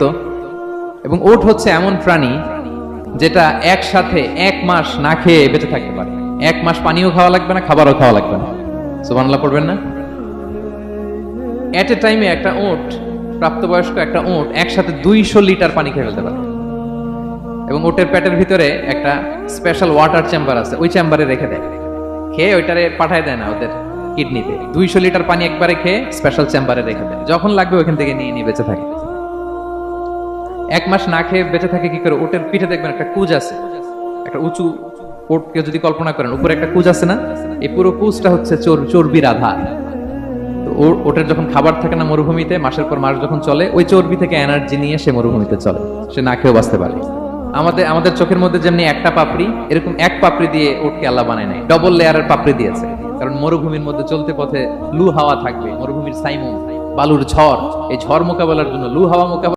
করত। এবং উট হচ্ছে এমন প্রাণী যেটা একসাথে 1 মাস না খেয়ে বেঁচে থাকতে পারে। 1 মাস পানিও খাওয়া লাগবে না, খাবারও খাওয়া লাগবে না। সুবহানাল্লাহ পড়বেন না? এট এ টাইমে একটা উট, প্রাপ্তবয়স্ক একটা উট একসাথে 200 লিটার পানি খেয়ে ফেলতে পারে। এবং উটের পেটের ভিতরে একটা স্পেশাল ওয়াটার চেম্বার আছে, ওই চেম্বারে রেখে দেয়, খেয়ে ওইটারে পাঠায় দেয় না ওদের কিডনিতে। 200 লিটার পানি একবারে খেয়ে স্পেশাল চেম্বারে রেখে দেয়, যখন লাগবে ওখান থেকে নিয়ে নিয়ে বেঁচে থাকে। 1 মাস না খেয়ে বেঁচে থাকে কি করে? উটের পিঠে দেখবেন একটা কুজ আছে, একটা উঁচু উটকে যদি কল্পনা করেন, উপরে একটা কুজ আছে না, এই পুরো কুজটা হচ্ছে চর্বির আধার। ওটার যখন খাবার থাকে না মরুভূমিতে, মাসের পর মাস যখন চলে, ওই চর্বি থেকে এনার্জি নিয়ে সে মরুভূমিতে চলে, সে না খেয়েও বাঁচতে পারে। আমাদের চোখের মধ্যে যেমনি একটা পাপড়ি, এরকম এক পাপড়ি দিয়ে উটকে আল্লাহ বানায় নাই, ডবল লেয়ারের পাপড়ি দিয়েছে। কারণ মরুভূমির মধ্যে চলতে পথে লু হাওয়া থাকবে, মরুভূমির সাইমুম, বালুর ঝড়, এই ঝড় মোকাবেলার জন্য লু হাওয়া মোকাবেলা